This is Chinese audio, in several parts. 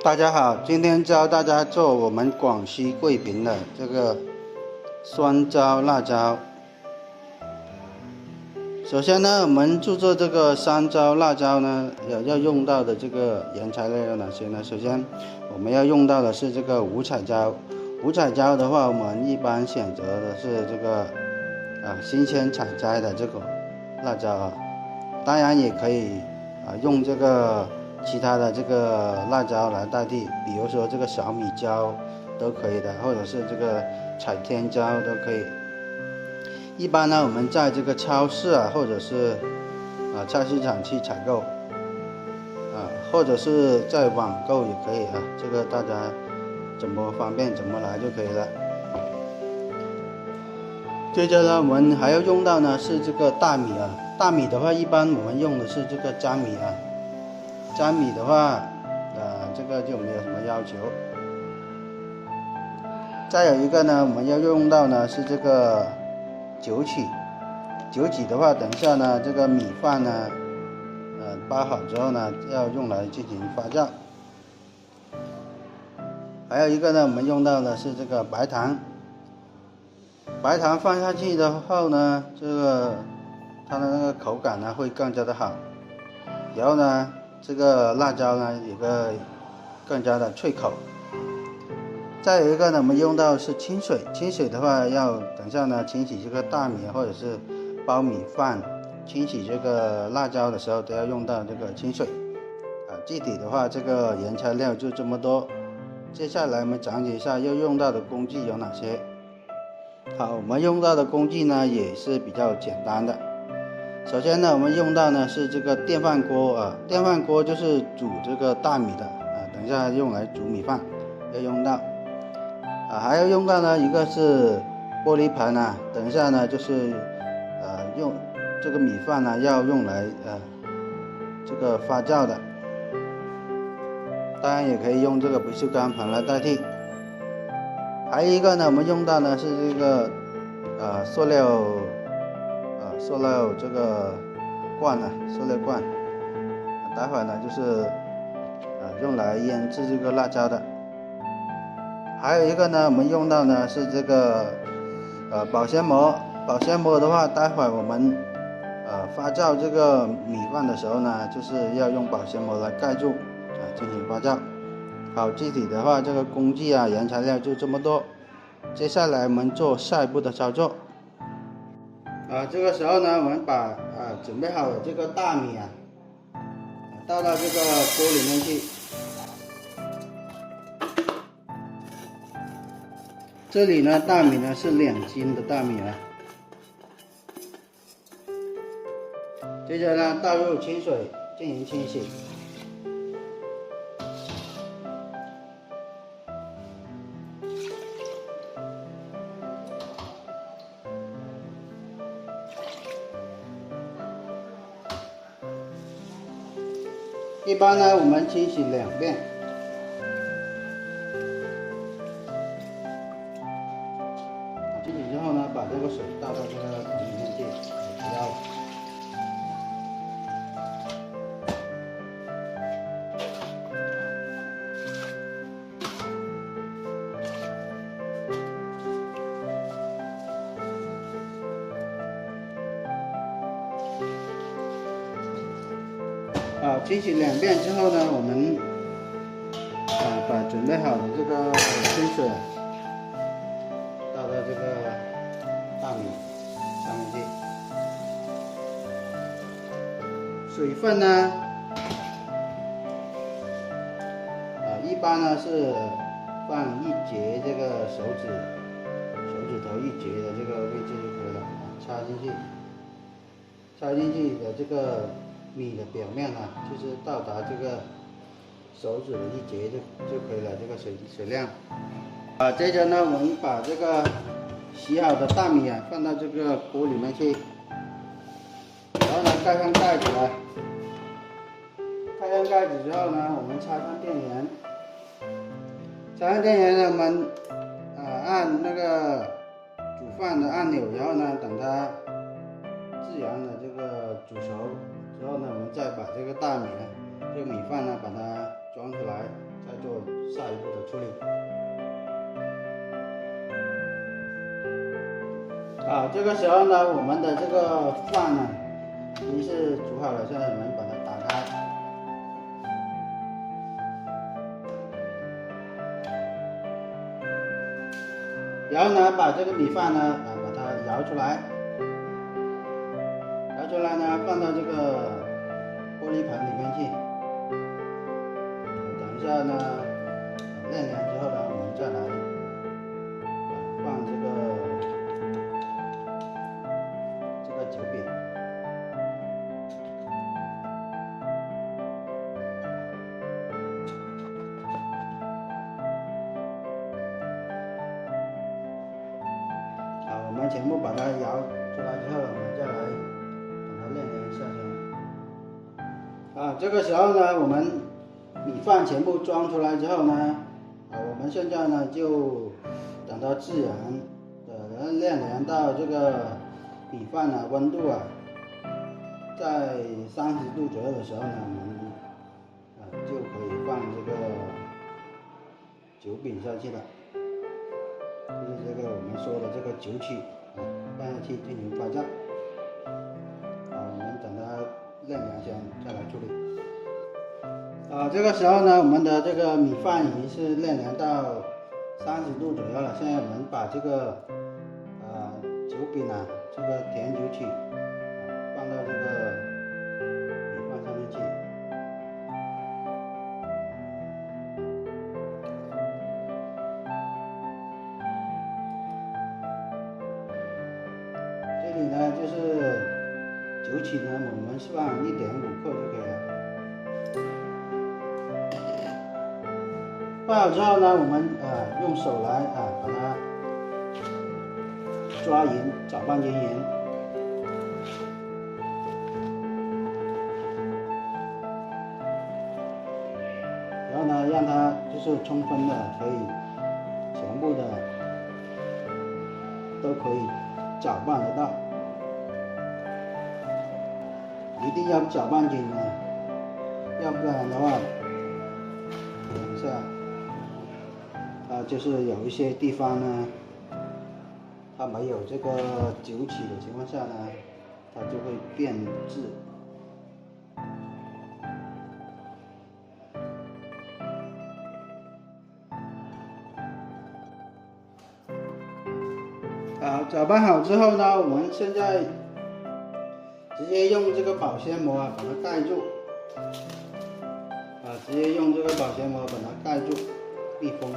大家好，今天教大家做我们广西桂平的这个酸椒辣椒。首先呢，我们制作这个酸椒辣椒呢，要用到的这个原材料有哪些呢？首先，我们要用到的是这个五彩椒。五彩椒的话，我们一般选择的是这个新鲜采摘的这个辣椒啊，当然也可以用这个其他的这个辣椒来代替，比如说这个小米椒都可以的，或者是这个彩天椒都可以。一般呢，我们在这个超市或者是菜市场去采购或者是在网购也可以这个大家怎么方便怎么来就可以了。接着呢，我们还要用到呢是这个大米大米的话，一般我们用的是这个粘米粘米的话，这个就没有什么要求。再有一个呢，我们要用到呢是这个酒曲。酒曲的话，等一下呢，这个米饭呢，包好之后呢，要用来进行发酵。还有一个呢，我们用到的是这个白糖。白糖放下去的后呢，这个它的那个口感呢会更加的好。然后呢，这个辣椒呢也会更加的脆口。再有一个呢，我们用到是清水。清水的话，要等下呢清洗这个大米或者是包米饭，清洗这个辣椒的时候都要用到这个清水。具体的话，这个原材料就这么多。接下来我们讲解一下要用到的工具有哪些。好，我们用到的工具呢也是比较简单的。首先呢，我们用到呢是这个电饭锅电饭锅就是煮这个大米的等一下用来煮米饭要用到。还要用到呢一个是玻璃盘等一下呢就是用这个米饭呢要用来这个发酵的，当然也可以用这个不锈钢盘来代替。还有一个呢，我们用到呢是这个塑料这个罐塑料罐，待会呢就是用来腌制这个辣椒的。还有一个呢，我们用到呢是这个保鲜膜。保鲜膜的话，待会我们发酵这个米饭的时候呢，就是要用保鲜膜来盖住进行发酵。好，具体的话，这个工具原材料就这么多。接下来我们做下一步的操作。这个时候呢，我们把准备好的这个大米倒到这个锅里面去。这里呢，大米呢是2斤的大米接着呢，倒入清水进行清洗。一般呢，我们清洗2遍。清洗之后呢，把这个水倒到这个盆里面去，不要。清洗2遍之后呢，我们把准备好的这个清水倒到这个大米上面去。水分呢，一般呢是放1节这个手指头1节的这个位置就可以了插进去的这个米的表面就是到达这个手指的1节就可以了，这个水量。接着呢，我们把这个洗好的大米放到这个锅里面去，然后呢盖上盖子盖上盖子之后呢，我们插上电源。插上电源呢，我们按那个煮饭的按钮，然后呢等它自然的这个煮熟之后呢，我们再把这个大米这个米饭把它装出来，再做下一步的处理。这个时候呢，我们的这个饭呢已经是煮好了，现在我们把它打开，然后呢，把这个米饭呢把它舀出来，呢放到这个玻璃盘里面去。等一下呢，晾凉之后呢，我们再来放这个酒饼。我们全部把它舀出来之后，我们再来等它晾凉一下先。这个时候呢，我们米饭全部装出来之后呢，我们现在呢就等到自然的晾凉到这个米饭呢温度在30度左右的时候呢，我们就可以放这个酒饼下去了。就是这个我们说的这个酒曲放下去进行发酵。我们等它晾凉先，再来处理。这个时候呢，我们的这个米饭已经是晾凉到30度左右了。现在我们把这个酒饼这个甜酒曲放到这个米饭上面去。这里呢就是酒曲呢，我们是放1.5克就可以了。放好之后呢，我们用手来把它抓匀，搅拌均匀。然后呢，让它就是充分的可以全部的都可以搅拌得到，一定要搅拌均匀，要不然的话，等一下。就是有一些地方呢，它没有这个酒曲的情况下呢，它就会变质。搅拌好之后呢，我们现在直接用这个保鲜膜把它盖住。直接用这个保鲜膜把它盖住，密封。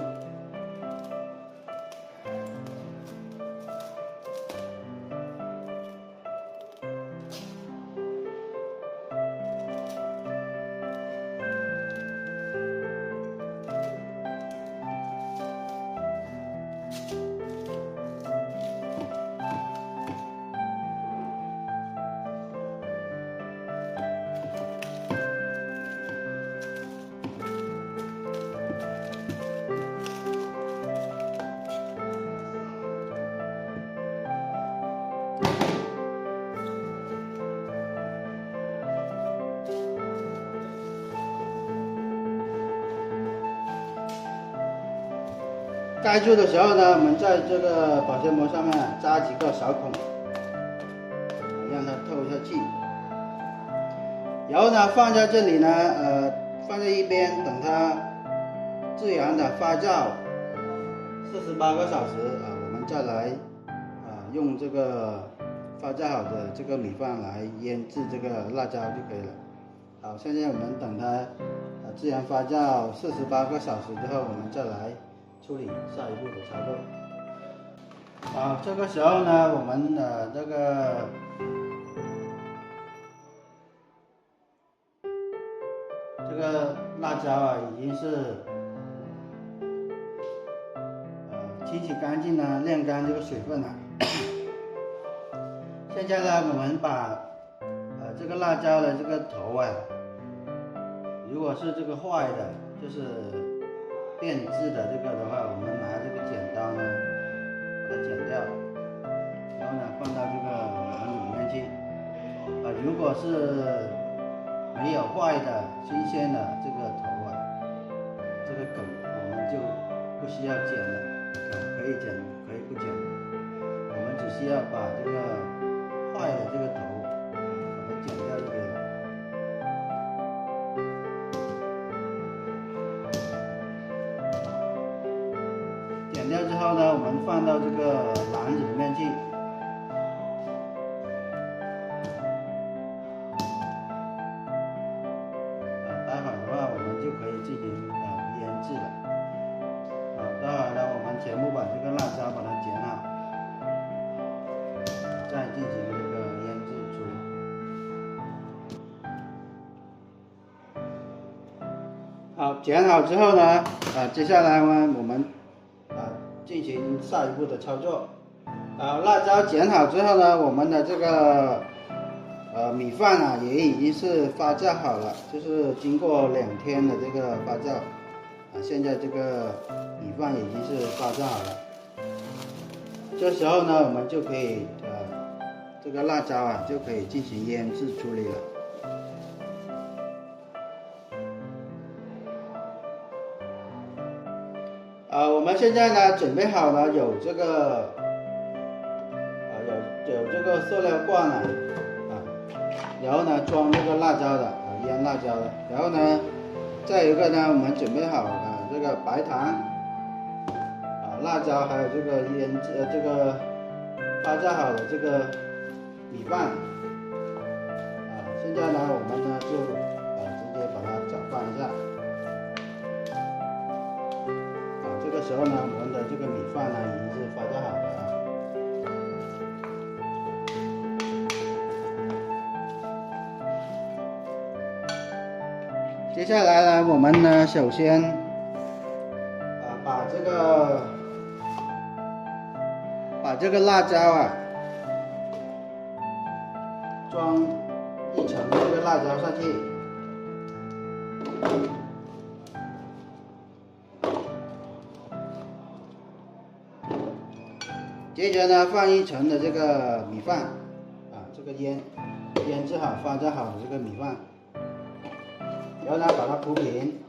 盖住的时候呢，我们在这个保鲜膜上面扎几个小孔，让它透一下气。然后呢，放在这里呢，放在一边，等它自然的发酵48个小时我们再来用这个发酵好的这个米饭来腌制这个辣椒就可以了。好，现在我们等它自然发酵48个小时之后，我们再来处理下一步的操作。这个时候呢，我们的这个辣椒已经是清洗干净了，晾干这个水分了。现在呢，我们把这个辣椒的这个头如果是这个坏的，就是变质的这个的话，我们拿这个剪刀呢把它剪掉，然后呢放到这个碗里面去。如果是没有坏的新鲜的这个头这个梗，我们不需要剪的，可以剪可以不剪，我们只需要把这个坏的这个头把它剪掉就可以了。剪掉之后呢，我们放到这个篮子里面去。待会儿的话，我们就可以进行腌制了。好，待会儿呢，我们全部把这个辣椒把它剪好，再进行这个腌制处理。好，剪好之后呢，接下来呢，我们进行下一步的操作。辣椒剪好之后呢，我们的这个米饭也已经是发酵好了，就是经过2天的这个发酵，现在这个米饭已经是发酵好了。这时候呢，我们就可以这个辣椒就可以进行腌制处理了。我们现在呢准备好了有这个有这个塑料罐了然后呢装这个辣椒的腌辣椒的，然后呢再一个呢我们准备好这个白糖辣椒，还有这个这个发酵好的这个米饭现在呢我们呢就直接把它搅拌一下。这个时候呢，我们的这个米饭呢已经是发酵好了接下来呢，我们呢首先把这个辣椒装1层这个辣椒上去。接着呢，放1层的这个米饭这个腌制好、发酵好的这个米饭，然后呢把它铺平。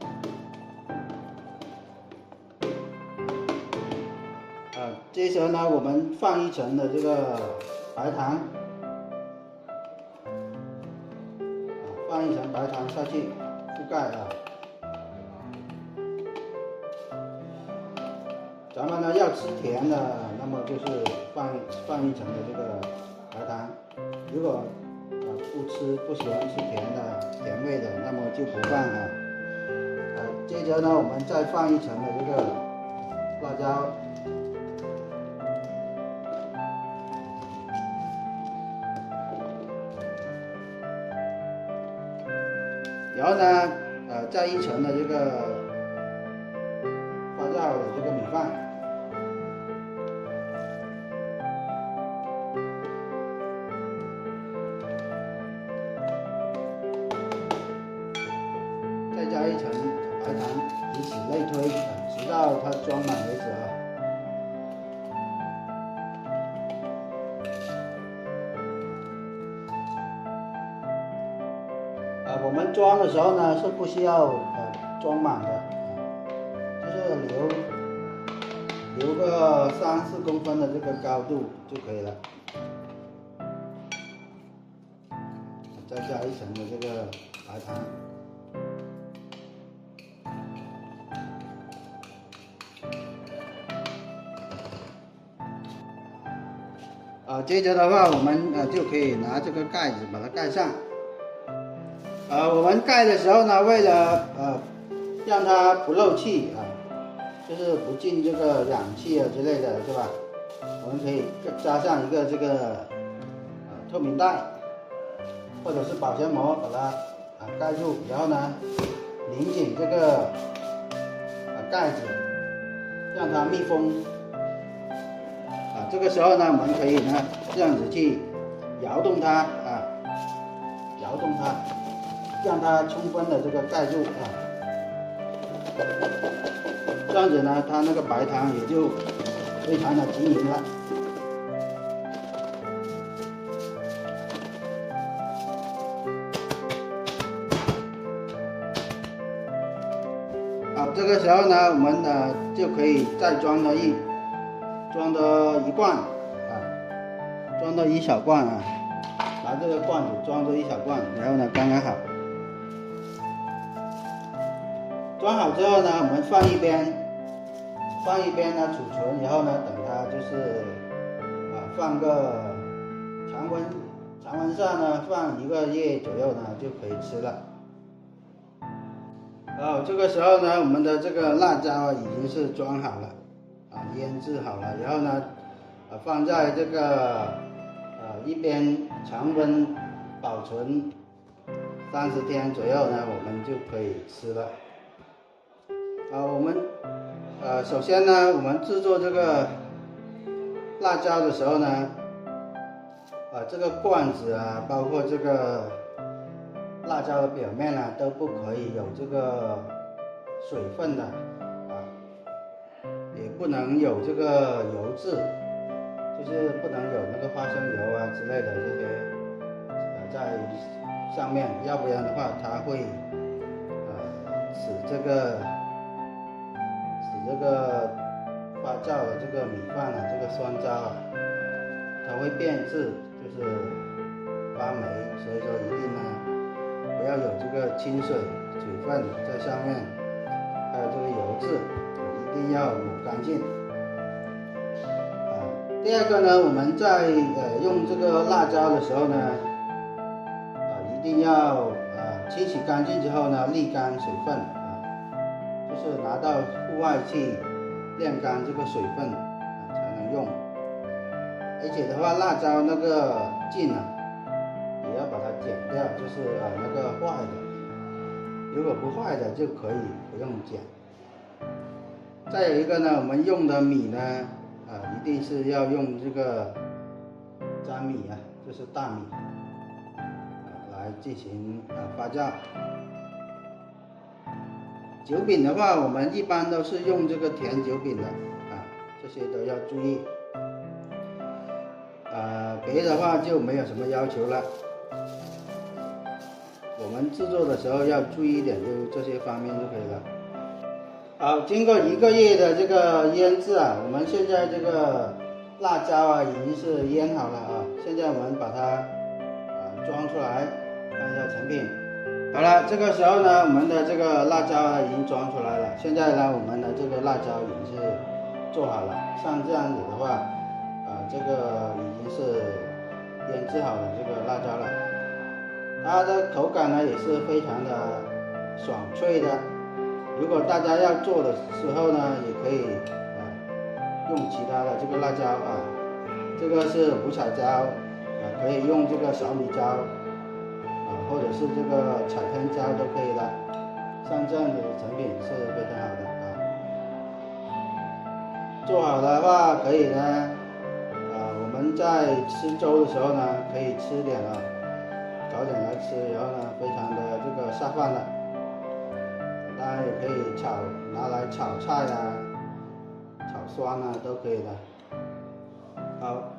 接着呢，我们放1层的这个白糖，放1层白糖下去覆盖咱们呢要吃甜的，那么就是放1层的这个白糖。如果不喜欢吃甜味的，那么就不放接着呢，我们再放1层的这个辣椒。然后呢，再1层的这个发酵的这个米饭。再加1层白糖，以此类推，直到它装满为止我们装的时候呢是不需要装满的，就是留个3-4公分的这个高度就可以了。再加1层的这个白糖。接着的话，我们就可以拿这个盖子把它盖上。我们盖的时候呢，为了让它不漏气就是不进这个氧气之类的，是吧？我们可以加上一个这个透明袋，或者是保鲜膜把它盖住，然后呢拧紧这个盖子，让它密封。这个时候呢，我们可以呢这样子去摇动它摇动它，让它充分的这个盖住这样子呢，它那个白糖也就非常的均匀了。这个时时候呢，我们就可以再装多一罐啊，装多一小罐啊，拿这个罐子装多一小罐，然后呢刚刚好。装好之后呢，我们放一边呢储存，然后呢等它就是放个常温下呢放1个月左右呢就可以吃了。这个时候呢，我们的这个辣椒已经是装好了腌制好了，然后呢放在这个一边常温保存30天左右呢，我们就可以吃了。我们首先呢，我们制作这个辣椒的时候呢，这个罐子啊，包括这个辣椒的表面啊，都不可以有这个水分的也不能有这个油渍，就是不能有那个花生油啊之类的这些在上面，要不然的话它会使这个发酵的这个米饭啊，这个酸渣啊，它会变质，就是发霉，所以说一定呢不要有这个清水分在上面，还有这个油渍，一定要抹干净。第二个呢，我们在用这个辣椒的时候呢，一定要清洗干净之后呢，沥干水分就是拿到户外去晾干这个水分才能用。而且的话，辣椒那个茎也要把它剪掉，就是那个坏的，如果不坏的就可以不用剪。再有一个呢，我们用的米呢一定是要用这个粘米就是大米来进行发酵。酒饼的话，我们一般都是用这个甜酒饼的这些都要注意。别的话就没有什么要求了。我们制作的时候要注意一点，就这些方面就可以了。好，经过1个月的这个腌制我们现在这个辣椒已经是腌好了现在我们把它装出来，看一下成品。好了，这个时候呢，我们的这个辣椒已经装出来了。现在呢，我们的这个辣椒已经是做好了，像这样子的话，这个已经是腌制好的这个辣椒了。它的口感呢也是非常的爽脆的。如果大家要做的时候呢，也可以用其他的这个辣椒这个是五彩椒可以用这个小米椒或者是这个彩天椒都可以的。像这样的成品是非常好的做好的话可以呢我们在吃粥的时候呢，可以吃点早点来吃，然后呢非常的这个下饭了。当然也可以拿来炒菜炒酸都可以的。好，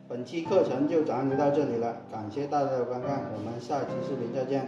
本期课程就讲解到这里了，感谢大家的观看，我们下期视频再见。